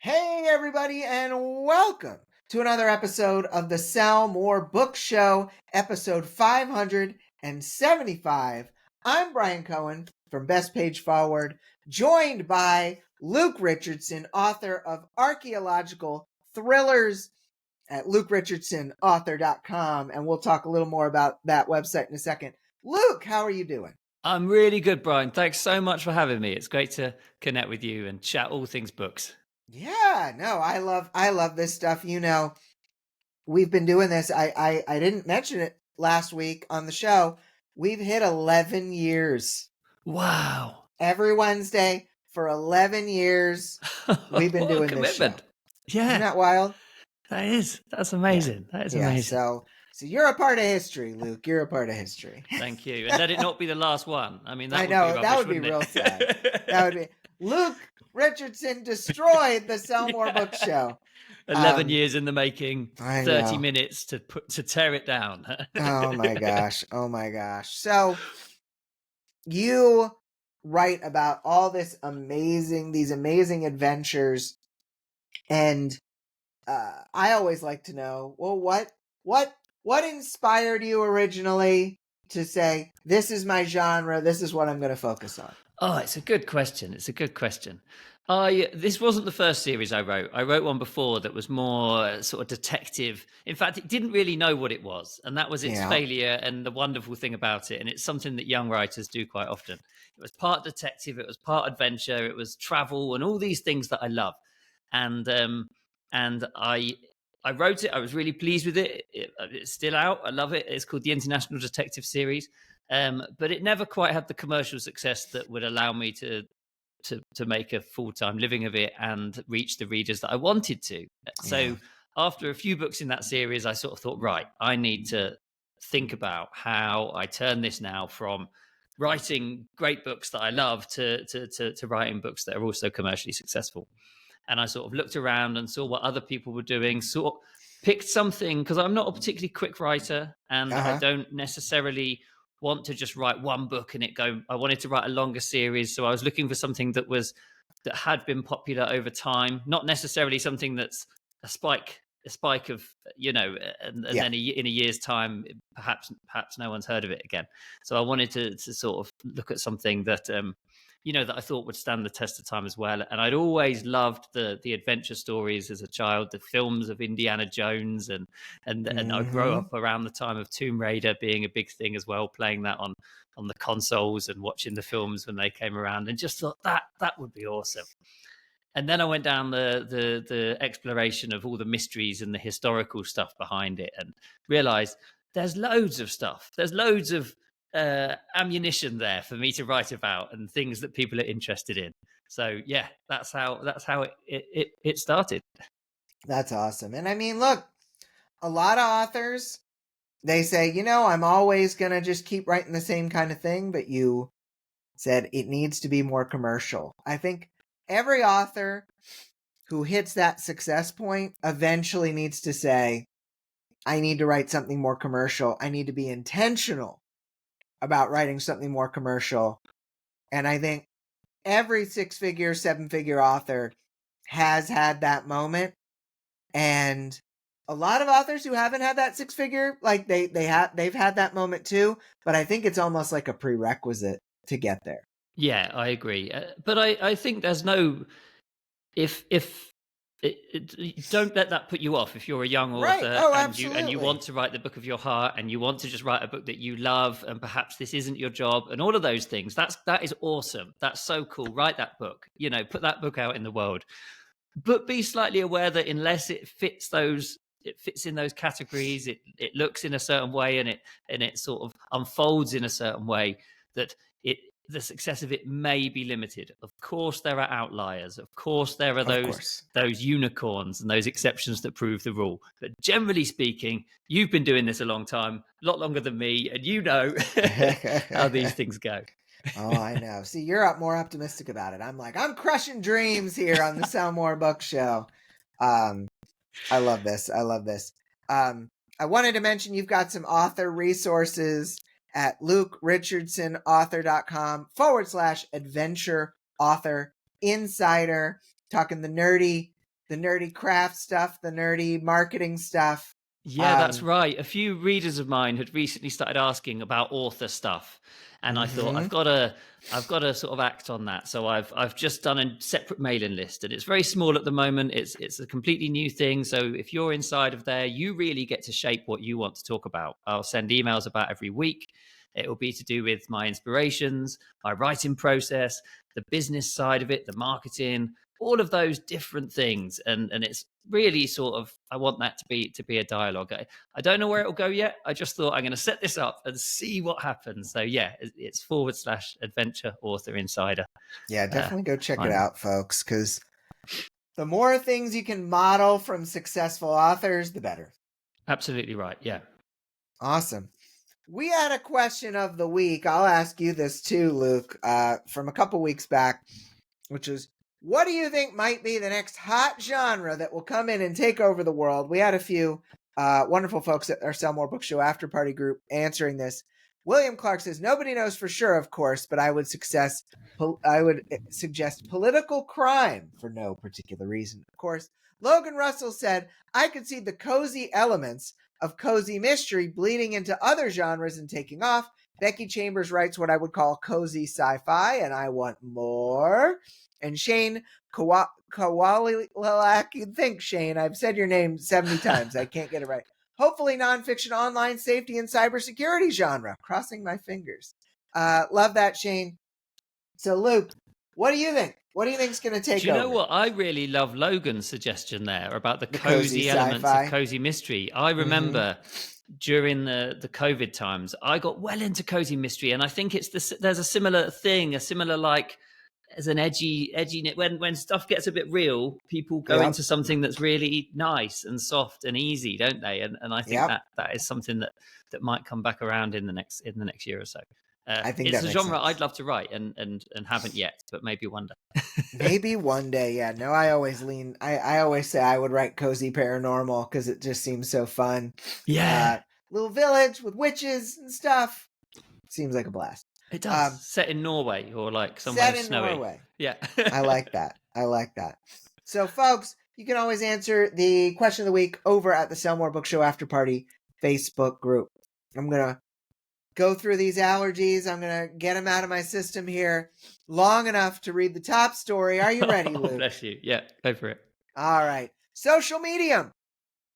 Hey, everybody, and welcome to another episode of the Sell More Book Show, episode 575. I'm Brian Cohen from Best Page Forward, joined by Luke Richardson, author of archaeological thrillers at lukerichardsonauthor.com, and we'll talk a little more about that website in a second. Luke, how are you doing? I'm really good, Brian. Thanks so much for having me. It's great to connect with you and chat all things books. Yeah, no, I love this stuff. We've been doing this. I didn't mention it last week on the show. We've hit 11 years. Wow. Every Wednesday for 11 years, we've been doing this show. Yeah. Isn't that wild? That's amazing. Yeah. That is amazing. So you're a part of history, Luke. You're a part of history. Thank you. And let it not be the last one. I mean, that would be real sad. That would be Luke Richardson destroyed the Sell More Book Show. 11 years in the making, 30 minutes to tear it down. Oh my gosh. So you write about all these amazing adventures, and I always like to know, well, what inspired you originally to say, this is my genre, this is what I'm going to focus on? Oh, it's a good question. This wasn't the first series I wrote. I wrote one before that was more sort of detective. In fact, it didn't really know what it was, and that was its failure and the wonderful thing about it. And it's something that young writers do quite often. It was part detective, it was part adventure, it was travel, and all these things that I love. And I wrote it. I was really pleased with it. It's still out. I love it. It's called the International Detective Series. But it never quite had the commercial success that would allow me to make a full-time living of it and reach the readers that I wanted to. So after a few books in that series, I sort of thought, right, I need to think about how I turn this now from writing great books that I love to writing books that are also commercially successful. And I sort of looked around and saw what other people were doing, picked something, because I'm not a particularly quick writer, and I don't necessarily want to just write one book and it go. I wanted to write a longer series, so I was looking for something that had been popular over time, not necessarily something that's a spike of, and then in a year's time, perhaps no one's heard of it again. So I wanted to sort of look at something that that I thought would stand the test of time as well. And I'd always loved the adventure stories as a child, the films of Indiana Jones, and I grew up around the time of Tomb Raider being a big thing as well, playing that on the consoles and watching the films when they came around, and just thought that would be awesome. And then I went down the exploration of all the mysteries and the historical stuff behind it, and realized there's loads of stuff. There's loads of ammunition there for me to write about and things that people are interested in. So yeah, that's how it started. That's awesome. And I mean, look, a lot of authors, they say, I'm always going to just keep writing the same kind of thing, but you said it needs to be more commercial. I think every author who hits that success point eventually needs to say, I need to write something more commercial. I need to be intentional about writing something more commercial. And I think every 6-figure, 7-figure author has had that moment. And a lot of authors who haven't had that 6-figure, like they've had that moment too, but I think it's almost like a prerequisite to get there. Yeah, I agree. But I think there's no, don't let that put you off if you're a young author and you want to write the book of your heart, and you want to just write a book that you love, and perhaps this isn't your job and all of those things. That is awesome. That's so cool. Write that book, put that book out in the world, but be slightly aware that unless it fits in those categories, it looks in a certain way, and it sort of unfolds in a certain way, that the success of it may be limited. Of course, there are outliers. Of course, there are those unicorns and those exceptions that prove the rule. But generally speaking, you've been doing this a long time, a lot longer than me, and you know how these things go. Oh, I know. See, you're more optimistic about it. I'm like, I'm crushing dreams here on the Sell More Book Show. I love this. I wanted to mention you've got some author resources at lukerichardsonauthor.com /adventure author insider, talking the nerdy the nerdy craft stuff, the nerdy marketing stuff. Yeah, that's right. A few readers of mine had recently started asking about author stuff, and I thought I've got to sort of act on that. So I've just done a separate mailing list, and it's very small at the moment. It's a completely new thing. So if you're inside of there, you really get to shape what you want to talk about. I'll send emails about every week. It will be to do with my inspirations, my writing process, the business side of it, the marketing, all of those different things, and it's really sort of, I want that to be a dialogue. I don't know where it'll go yet. I just thought I'm going to set this up and see what happens. So yeah, it's /adventure author insider. Yeah, definitely go check it out, folks, because the more things you can model from successful authors, the better. Absolutely right. Yeah. Awesome. We had a question of the week. I'll ask you this too, Luke, from a couple weeks back, which is, what do you think might be the next hot genre that will come in and take over the world? We had a few wonderful folks at our Sell More Book Show after party group answering this. William Clark says, nobody knows for sure, of course, but I would suggest political crime for no particular reason. Of course, Logan Russell said, I could see the cozy elements of cozy mystery bleeding into other genres and taking off. Becky Chambers writes what I would call cozy sci-fi, and I want more. And Shane Kowalilak, thanks, Shane. I've said your name 70 times. I can't get it right. Hopefully nonfiction online safety and cybersecurity genre. Crossing my fingers. Love that, Shane. So, Luke, what do you think? What do you think is going to take over? Do you know what? I really love Logan's suggestion there about the cozy elements of cozy mystery. I remember during the COVID times, I got well into cozy mystery, and I think there's a similar thing, like as an edgy when stuff gets a bit real, people go into something that's really nice and soft and easy, don't they? And I think that is something that might come back around in the next year or so. I think it's a genre sense. I'd love to write and haven't yet, but maybe one day. Maybe one day. Yeah, no, I always say I would write cozy paranormal because it just seems so fun. Yeah. Little village with witches and stuff. Seems like a blast. It does. Set in Norway or like somewhere set in snowy. Norway. Yeah. I like that. So, folks, you can always answer the question of the week over at the Sell More Book Show After Party Facebook group. I'm going to go through these allergies. I'm going to get them out of my system here long enough to read the top story. Are you ready, Luke? Bless you. Yeah, go for it. All right. Social media.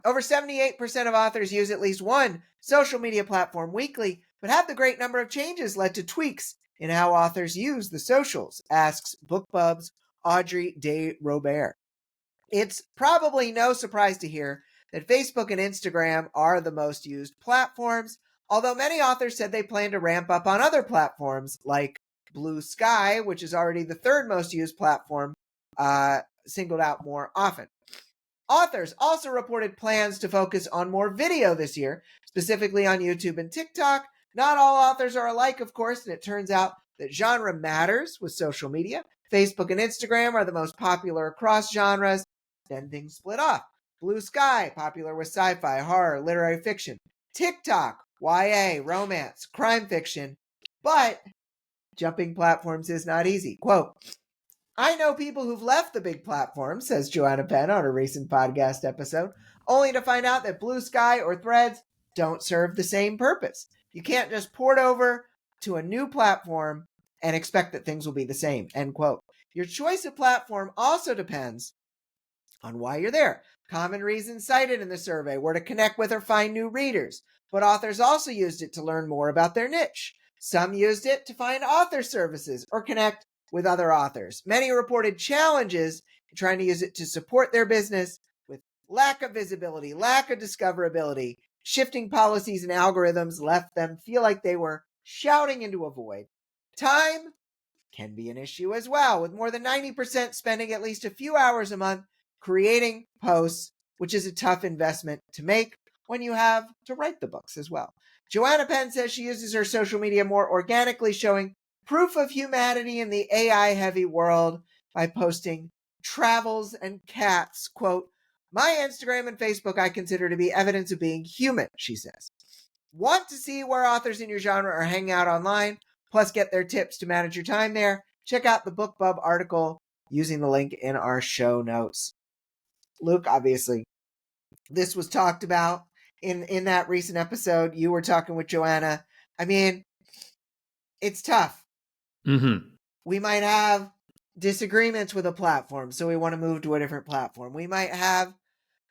Over 78% of authors use at least one social media platform weekly, but have the great number of changes led to tweaks in how authors use the socials, asks BookBub's Audrey de Robert. It's probably no surprise to hear that Facebook and Instagram are the most used platforms, although many authors said they plan to ramp up on other platforms like Blue Sky, which is already the third most used platform, singled out more often. Authors also reported plans to focus on more video this year, specifically on YouTube and TikTok. Not all authors are alike, of course, and it turns out that genre matters with social media. Facebook and Instagram are the most popular across genres. Then things split off. Blue Sky, popular with sci-fi, horror, literary fiction. TikTok, YA, romance, crime fiction. But jumping platforms is not easy. Quote, I know people who've left the big platforms, says Joanna Penn on a recent podcast episode, only to find out that Blue Sky or Threads don't serve the same purpose. You can't just port over to a new platform and expect that things will be the same, end quote. Your choice of platform also depends on why you're there. Common reasons cited in the survey were to connect with or find new readers, but authors also used it to learn more about their niche. Some used it to find author services or connect with other authors. Many reported challenges in trying to use it to support their business with lack of visibility, lack of discoverability. Shifting policies and algorithms left them feel like they were shouting into a void. Time can be an issue as well, with more than 90% spending at least a few hours a month creating posts, which is a tough investment to make when you have to write the books as well. Joanna Penn says she uses her social media more organically, showing proof of humanity in the AI-heavy world by posting travels and cats. Quote, my Instagram and Facebook I consider to be evidence of being human, she says. Want to see where authors in your genre are hanging out online, plus get their tips to manage your time there? Check out the BookBub article using the link in our show notes. Luke, obviously, this was talked about in that recent episode. You were talking with Joanna. I mean, it's tough. Mm-hmm. We might have disagreements with a platform, so we want to move to a different platform. We might have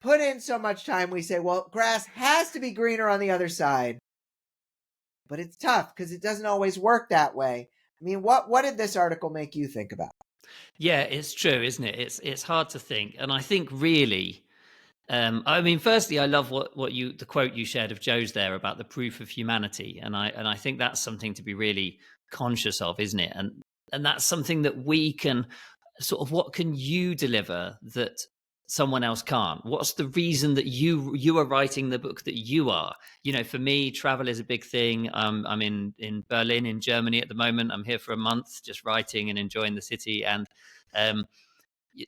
put in so much time, we say, well, grass has to be greener on the other side. But it's tough because it doesn't always work that way. I mean, what did this article make you think about? Yeah, it's true, isn't it? It's hard to think, and I think really, I mean, firstly, I love the quote you shared of Joe's there about the proof of humanity, and I think that's something to be really conscious of, isn't it? And that's something that we can sort of, what can you deliver that someone else can't? What's the reason that you are writing the book that you are? You know, for me, travel is a big thing. I'm in Berlin, in Germany at the moment. I'm here for a month, just writing and enjoying the city, and um,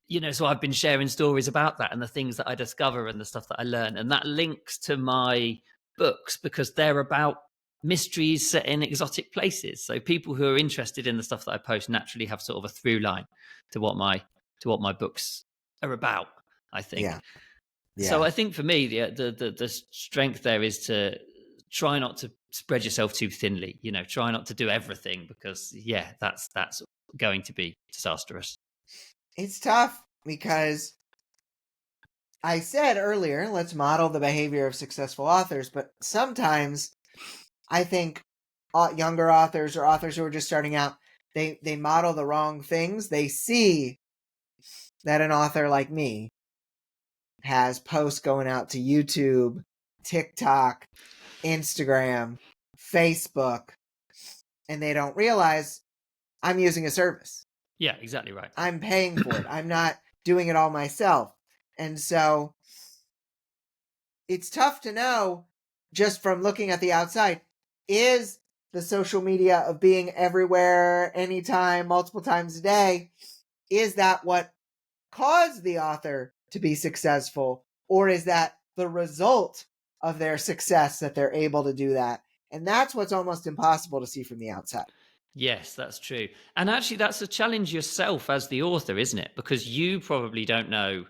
you know, so I've been sharing stories about that and the things that I discover and the stuff that I learn, and that links to my books because they're about mysteries set in exotic places. So people who are interested in the stuff that I post naturally have sort of a through line to what my books are about, I think. Yeah. So Yeah. I think for me, the strength there is to try not to spread yourself too thinly. You know, try not to do everything because that's going to be disastrous. It's tough because I said earlier, let's model the behavior of successful authors, but sometimes I think younger authors or authors who are just starting out, they model the wrong things. They see that an author like me has posts going out to YouTube, TikTok, Instagram, Facebook, and they don't realize I'm using a service. Yeah, exactly right. I'm paying for it. I'm not doing it all myself. And so it's tough to know just from looking at the outside, is the social media of being everywhere, anytime, multiple times a day, is that what caused the author to be successful? Or is that the result of their success that they're able to do that? And that's what's almost impossible to see from the outside. Yes, that's true. And actually, that's a challenge yourself as the author, isn't it? Because you probably don't know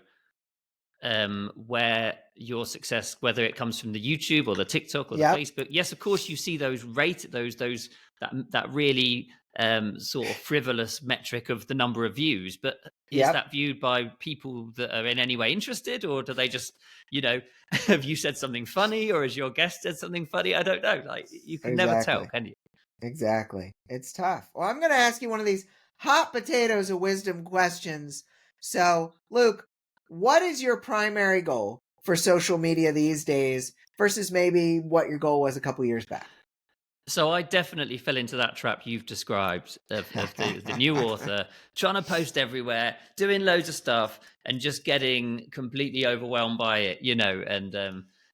where your success, whether it comes from the YouTube or the TikTok or the Yep. Facebook. Yes, of course, you see those that really sort of frivolous metric of the number of views, but is Yep. that viewed by people that are in any way interested, or do they just, you know, have you said something funny, or has your guest said something funny? I don't know. Like, you can never tell, Exactly. can you? Exactly. It's tough. Well, I'm going to ask you one of these hot potatoes of wisdom questions. So, Luke, what is your primary goal for social media these days versus maybe what your goal was a couple years back? So I definitely fell into that trap you've described of the new author trying to post everywhere, doing loads of stuff, and just getting completely overwhelmed by it, you know, and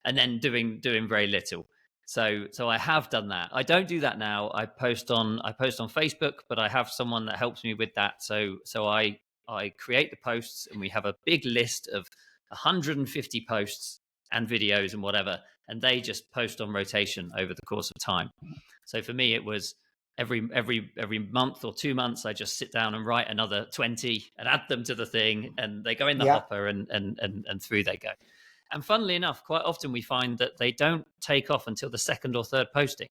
then doing very little. So I have done that. I don't do that now. I post on Facebook, but I have someone that helps me with that. So I create the posts, and we have a big list of 150 posts and videos and whatever, and they just post on rotation over the course of time. So for me, it was every month or 2 months, I just sit down and write another 20 and add them to the thing, and they go in the Yeah. hopper, and through they go. And funnily enough, quite often we find that they don't take off until the second or third posting.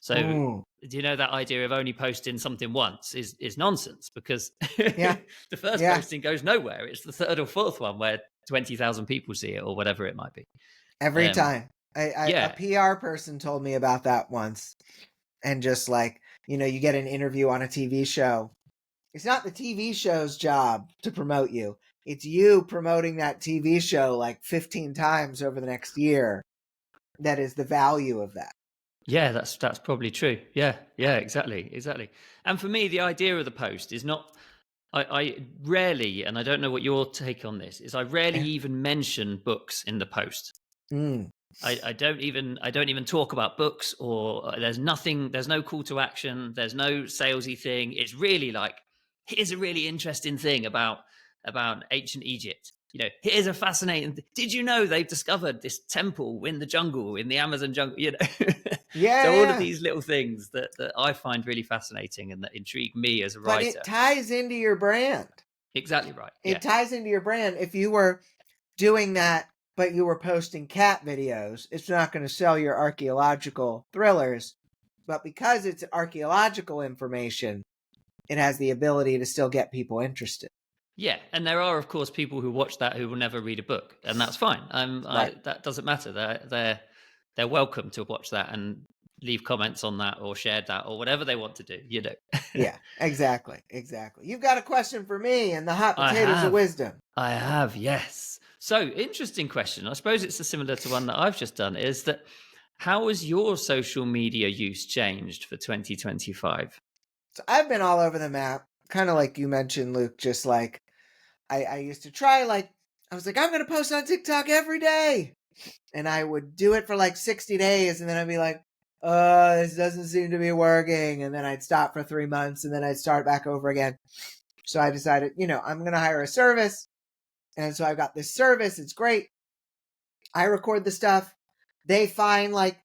So do you know that idea of only posting something once is nonsense, because Yeah. the first Yeah. posting goes nowhere. It's the third or fourth one where 20,000 people see it, or whatever it might be. Every time. A Yeah. PR person told me about that once. And just like, you know, you get an interview on a TV show. It's not the TV show's job to promote you. It's you promoting that TV show like 15 times over the next year. That is the value of that. Yeah, that's probably true. Yeah, exactly. And for me, the idea of the post is not. I rarely, and I don't know what your take on this is. I rarely Yeah. even mention books in the post. Mm. I don't even talk about books, or there's no call to action. There's no salesy thing. It's really like, here's a really interesting thing about ancient Egypt. You know, here's a fascinating. Did you know they've discovered this temple in the jungle, in the Amazon jungle? You know, Yeah. so all Yeah. of these little things that I find really fascinating and that intrigue me as a But writer. it ties into your brand. Exactly right. It Yeah. ties into your brand. If you were doing that, but you were posting cat videos, it's not going to sell your archaeological thrillers. But because it's archaeological information, it has the ability to still get people interested. Yeah, and there are, of course, people who watch that who will never read a book, and that's fine. Right. That doesn't matter. They're welcome to watch that and leave comments on that or share that or whatever they want to do. Yeah, exactly. You've got a question for me and the hot I potatoes of have. wisdom. I have, yes. So, interesting question. I suppose it's similar to one that I've just done. Is that how has your social media use changed for 2025? So I've been all over the map, kind of like you mentioned, Luke. Just like I used to try, like I was like, I'm gonna post on TikTok every day, and I would do it for like 60 days, and then I'd be like, this doesn't seem to be working, and then I'd stop for 3 months, and then I'd start back over again. So I decided, I'm gonna hire a service, and so I've got this service. It's great. I record the stuff. They find like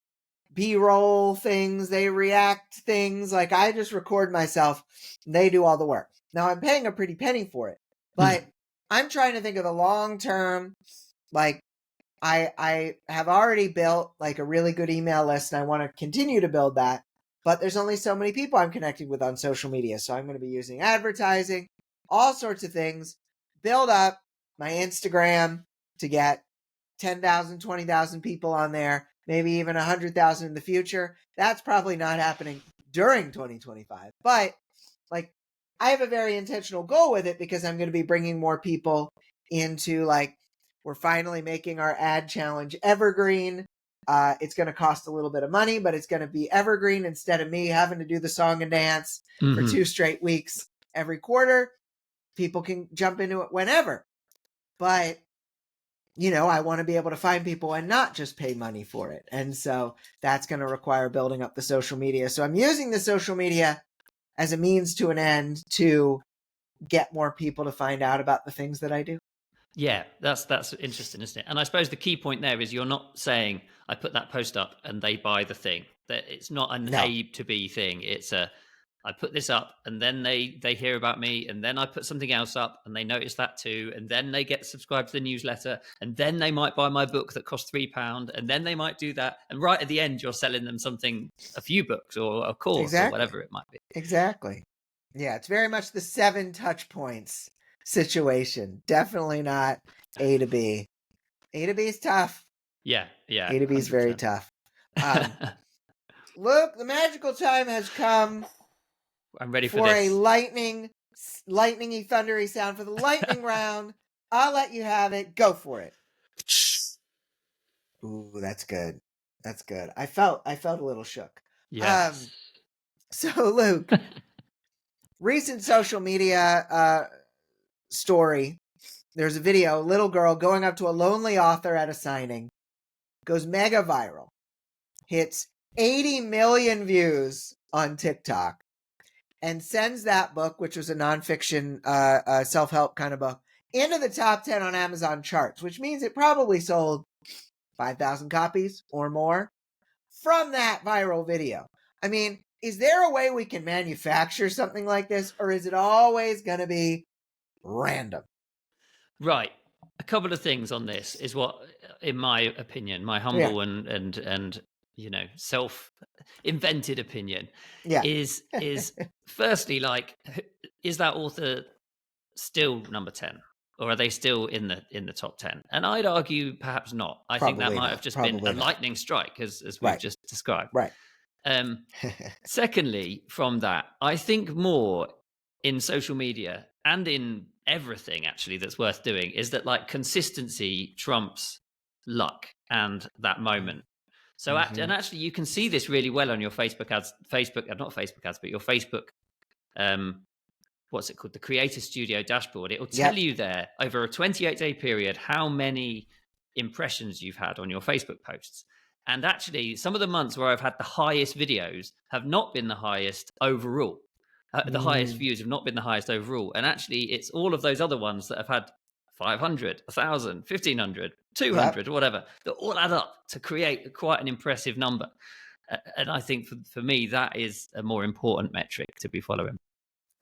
B-roll things, they react things. Like I just record myself. They do all the work. Now I'm paying a pretty penny for it, but I'm trying to think of the long term. Like I have already built like a really good email list, and I want to continue to build that. But there's only so many people I'm connecting with on social media, so I'm going to be using advertising, all sorts of things. Build up my Instagram to get 10,000, 20,000 people on there, maybe even 100,000 in the future. That's probably not happening during 2025. But like, I have a very intentional goal with it because I'm going to be bringing more people into like, we're finally making our ad challenge evergreen. It's going to cost a little bit of money, but it's going to be evergreen instead of me having to do the song and dance for 2 straight weeks every quarter. People can jump into it whenever. But I want to be able to find people and not just pay money for it. And so that's going to require building up the social media. So I'm using the social media as a means to an end to get more people to find out about the things that I do. Yeah, that's interesting, isn't it? And I suppose the key point there is you're not saying I put that post up and they buy the thing. That it's not an No. A to B thing. It's a I put this up and then they hear about me and then I put something else up and they notice that too and then they get subscribed to the newsletter and then they might buy my book that costs £3 and then they might do that and right at the end you're selling them something, a few books or a course or whatever it might be. Exactly. Yeah, it's very much the 7 touch points situation. Definitely not A to B. A to B is tough. Yeah. A to B is very tough. Look, the magical time has come. I'm ready for this. A lightningy, thundery sound for the lightning round. I'll let you have it. Go for it. Ooh, that's good. That's good. I felt a little shook. Yes. So Luke, recent social media story. There's a video, little girl going up to a lonely author at a signing, goes mega viral, hits 80 million views on TikTok, and sends that book, which was a nonfiction self-help kind of book, into the top 10 on Amazon charts, which means it probably sold 5,000 copies or more from that viral video. I mean, is there a way we can manufacture something like this, or is it always going to be random? Right. A couple of things on this is what, in my opinion, my humble and self-invented opinion, is firstly, like, is that author still number 10, or are they still in the top 10? And I'd argue perhaps not. I think that might have just been a lightning strike, as we've just described. Right. Secondly, from that, I think more in social media and in everything actually that's worth doing is that like consistency trumps luck and that moment. So and actually you can see this really well on your Facebook ads, not Facebook ads, but your Facebook what's it called, the Creator Studio dashboard. It will tell you there over a 28-day period how many impressions you've had on your Facebook posts. And actually some of the months where I've had the highest videos have not been the highest overall. The highest views have not been the highest overall. And actually, it's all of those other ones that have had 500, 1,000, 1,500, 200, whatever, that all add up to create quite an impressive number. And I think for me, that is a more important metric to be following.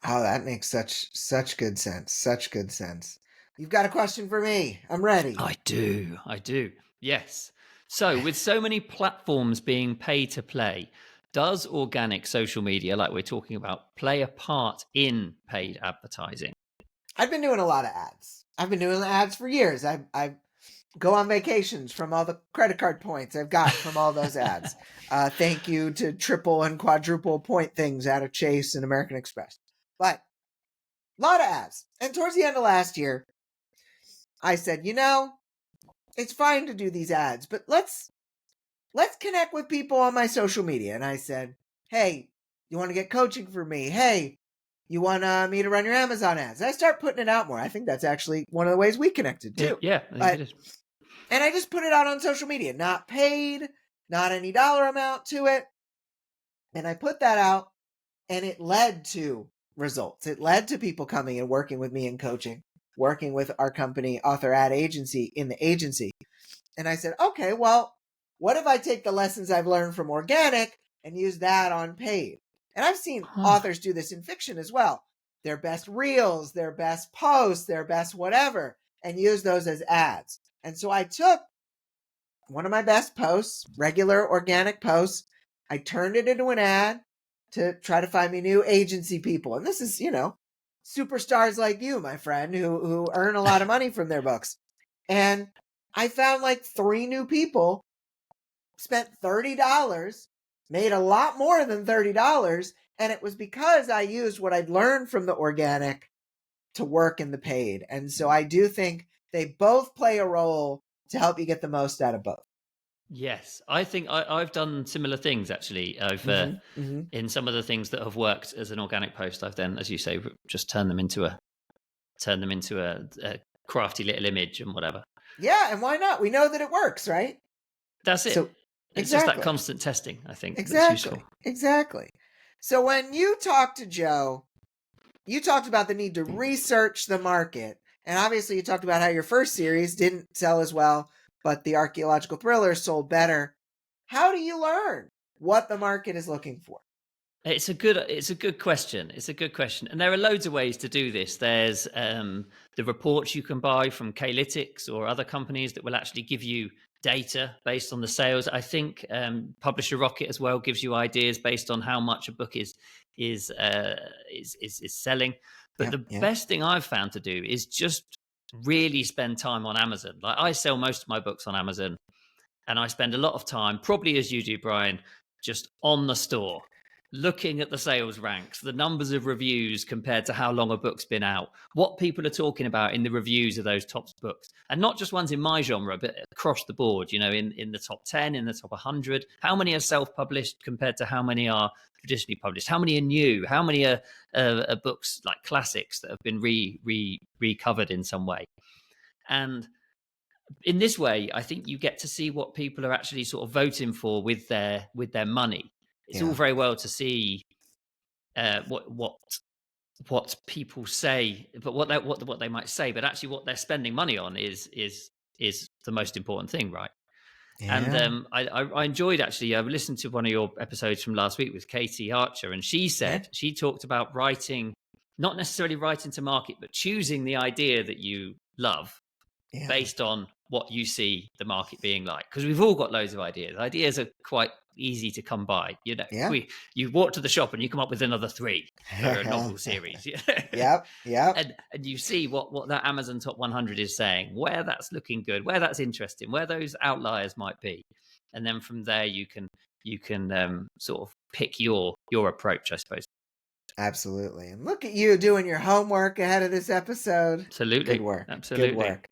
Oh, that makes such good sense. Such good sense. you've got a question for me. I'm ready. I do. Yes. So, with so many platforms being pay to play, does organic social media, like we're talking about, play a part in paid advertising? I've been doing a lot of ads. I've been doing ads for years. I go on vacations from all the credit card points I've got from all those ads. Thank you to triple and quadruple point things out of Chase and American Express. But a lot of ads. And towards the end of last year, I said, it's fine to do these ads, but let's connect with people on my social media. And I said, hey, you want to get coaching for me? Hey, you want me to run your Amazon ads? And I start putting it out more. I think that's actually one of the ways we connected too. Yeah, I think But it is. and I just put it out on social media, not paid, not any dollar amount to it. And I put that out and it led to results. It led to people coming and working with me in coaching, working with our company, Author Ad Agency, in the agency. And I said, okay, well, what if I take the lessons I've learned from organic and use that on paid? And I've seen authors do this in fiction as well. Their best reels, their best posts, their best whatever, and use those as ads. And so I took one of my best posts, regular organic posts, I turned it into an ad to try to find me new agency people. And this is, superstars like you, my friend, who earn a lot of money from their books. And I found like 3 new people, spent $30, made a lot more than $30. And it was because I used what I'd learned from the organic to work in the paid. And so I do think they both play a role to help you get the most out of both. Yes, I think I've done similar things actually. I've in some of the things that have worked as an organic post, I've then, as you say, just turned them into a crafty little image and whatever. Yeah, and why not? We know that it works, right? That's it. So It's just that constant testing, I think. Exactly. So when you talked to Joe, you talked about the need to research the market. And obviously you talked about how your first series didn't sell as well, but the archaeological thriller sold better. How do you learn what the market is looking for? It's a good question. It's a good question. And there are loads of ways to do this. There's the reports you can buy from K-Lytics or other companies that will actually give you data based on the sales. I think Publisher Rocket as well gives you ideas based on how much a book is selling. But the best thing I've found to do is just really spend time on Amazon. Like I sell most of my books on Amazon, and I spend a lot of time, probably as you do, Brian, just on the store, looking at the sales ranks, the numbers of reviews compared to how long a book's been out, what people are talking about in the reviews of those top books, and not just ones in my genre, but across the board, in the top 10, in the top 100, how many are self-published compared to how many are traditionally published, how many are new, how many are books like classics that have been recovered in some way. And in this way, I think you get to see what people are actually sort of voting for with their money. It's all very well to see what people say, but what they might say, but actually what they're spending money on is the most important thing, right? Yeah. And I enjoyed actually. I listened to one of your episodes from last week with Katie Archer, and she said she talked about writing, not necessarily writing to market, but choosing the idea that you love based on what you see the market being like. Because we've all got loads of ideas. Ideas are quite easy to come by. You walk to the shop and you come up with another 3 for a novel series. Yep. And you see what that Amazon top 100 is saying, where that's looking good, where that's interesting, where those outliers might be. And then from there you can sort of pick your approach, I suppose. Absolutely. And look at you doing your homework ahead of this episode. Absolutely. Good work. Absolutely. Good work.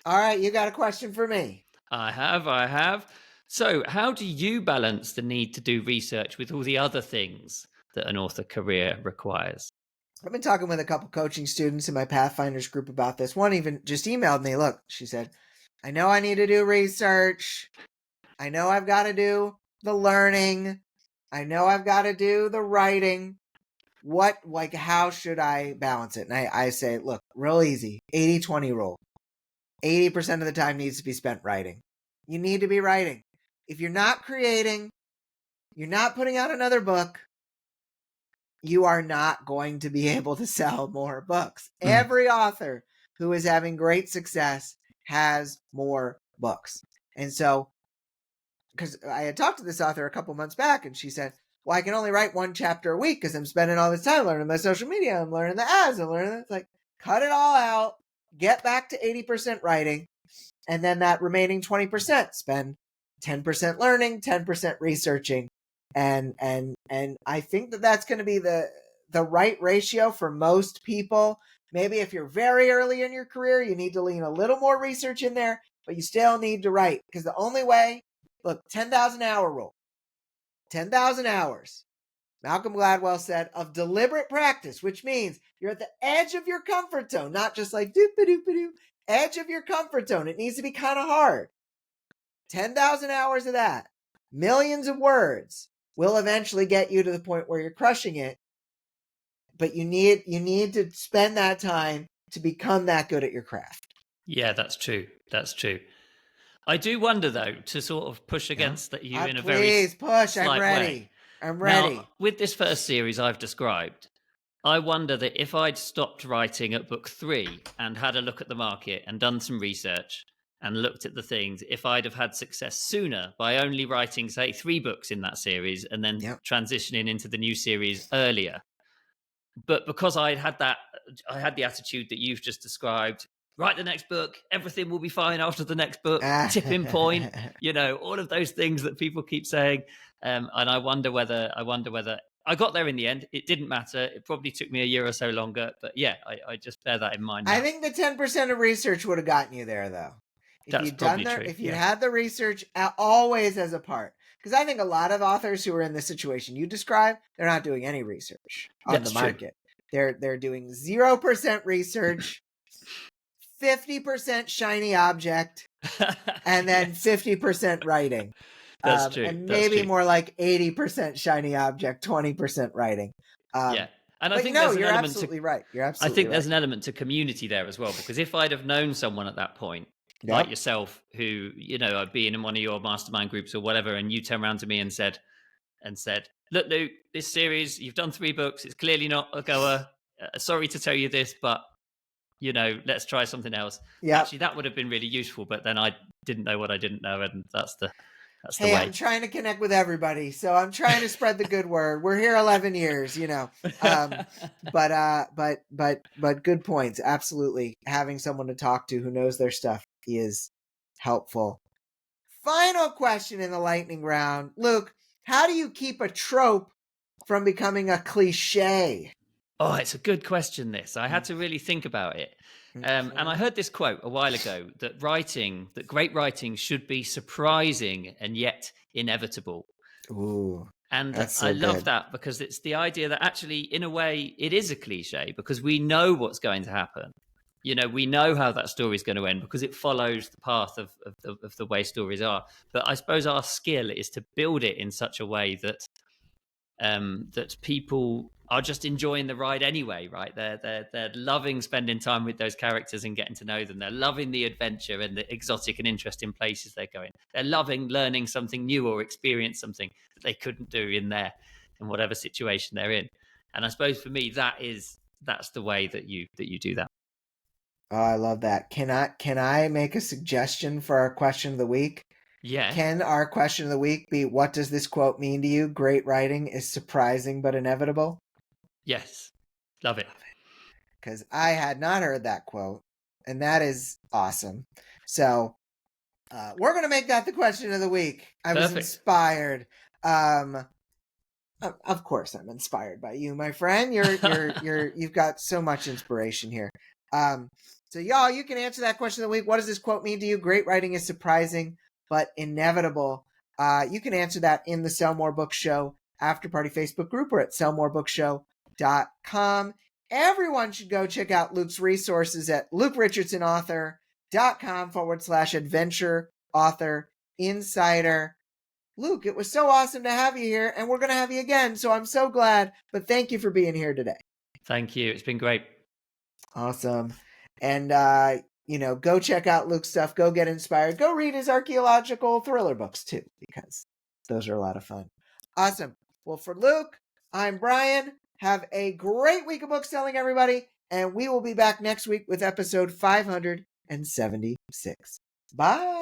All right, you got a question for me. I have. So, how do you balance the need to do research with all the other things that an author career requires? I've been talking with a couple coaching students in my Pathfinders group about this. One even just emailed me. Look, she said, I know I need to do research. I know I've got to do the learning. I know I've got to do the writing. How should I balance it? And I say, look, real easy, 80-20 rule. 80% of the time needs to be spent writing. You need to be writing. If you're not creating, you're not putting out another book, you are not going to be able to sell more books. Mm. Every author who is having great success has more books. And so, because I had talked to this author a couple months back, and she said, well, I can only write one chapter a week because I'm spending all this time learning my social media. I'm learning the ads. I'm learning it's like, cut it all out, get back to 80% writing, and then that remaining 20% spend 10% learning, 10% researching. And I think that that's going to be the right ratio for most people. Maybe if you're very early in your career, you need to lean a little more research in there, but you still need to write, because the only way, look, 10,000 hour rule, 10,000 hours, Malcolm Gladwell said, of deliberate practice, which means you're at the edge of your comfort zone, not just like doop-a-doop-a-doo, edge of your comfort zone. It needs to be kind of hard. 10,000 hours of that, millions of words, will eventually get you to the point where you're crushing it. But you need to spend that time to become that good at your craft. Yeah, that's true. That's true. I do wonder, though, to sort of push against that you in a very please push. slight I'm ready. way. I'm ready. Now, with this first series I've described, I wonder that if I'd stopped writing at book 3 and had a look at the market and done some research and looked at the things, if I'd have had success sooner by only writing, say, 3 books in that series and then transitioning into the new series earlier. But because I had the attitude that you've just described, write the next book, everything will be fine after the next book, tipping point, all of those things that people keep saying. And I wonder whether I got there in the end. It didn't matter. It probably took me a year or so longer. But yeah, I just bear that in mind now. I think the 10% of research would have gotten you there, though. That's probably true. If you had the research always as a part. Because I think a lot of authors who are in the situation you describe, they're not doing any research on the market. True. They're doing 0% research, 50% shiny object, and then 50% writing. That's true. And maybe more like 80% shiny object, 20% writing. Yeah. And I think you're absolutely right. I think there's an element to community there as well, because if I'd have known someone at that point, like yourself, who, I'd been in one of your mastermind groups or whatever, and you turn around to me and said, look, Luke, this series, you've done 3 books. It's clearly not a goer. Sorry to tell you this, but, let's try something else. Yeah. Actually, that would have been really useful, but then I didn't know what I didn't know, and that's the way. I'm trying to connect with everybody, so I'm trying to spread the good word. We're here 11 years, but good points. Absolutely, having someone to talk to who knows their stuff is helpful. Final question in the lightning round, Luke. How do you keep a trope from becoming a cliche? Oh, it's a good question, this. I had to really think about it. And I heard this quote a while ago, that great writing should be surprising and yet inevitable. Ooh, and I love that, because it's the idea that actually, in a way, it is a cliche, because we know what's going to happen. We know how that story is going to end, because it follows the path of the way stories are. But I suppose our skill is to build it in such a way that that people are just enjoying the ride anyway, right? They're loving spending time with those characters and getting to know them. They're loving the adventure and the exotic and interesting places they're going. They're loving learning something new or experience something that they couldn't do in whatever situation they're in. And I suppose for me, that's the way that you do that. Oh, I love that. Can I make a suggestion for our question of the week? Yeah. Can our question of the week be, what does this quote mean to you? Great writing is surprising but inevitable. Yes. Love it. Because I had not heard that quote, and that is awesome. So we're going to make that the question of the week. I was inspired. Of course I'm inspired by you, my friend. You've got so much inspiration here. So y'all, you can answer that question of the week. What does this quote mean to you? Great writing is surprising but inevitable. You can answer that in the Sell More Books Show After Party Facebook group or at sellmorebookshow.com. Everyone should go check out Luke's resources at lukerichardsonauthor.com/adventure author insider. Luke, it was so awesome to have you here, and we're going to have you again, so I'm so glad. But thank you for being here today. Thank you. It's been great. Awesome. And, go check out Luke's stuff. Go get inspired. Go read his archaeological thriller books, too, because those are a lot of fun. Awesome. Well, for Luke, I'm Brian. Have a great week of book selling, everybody. And we will be back next week with episode 576. Bye.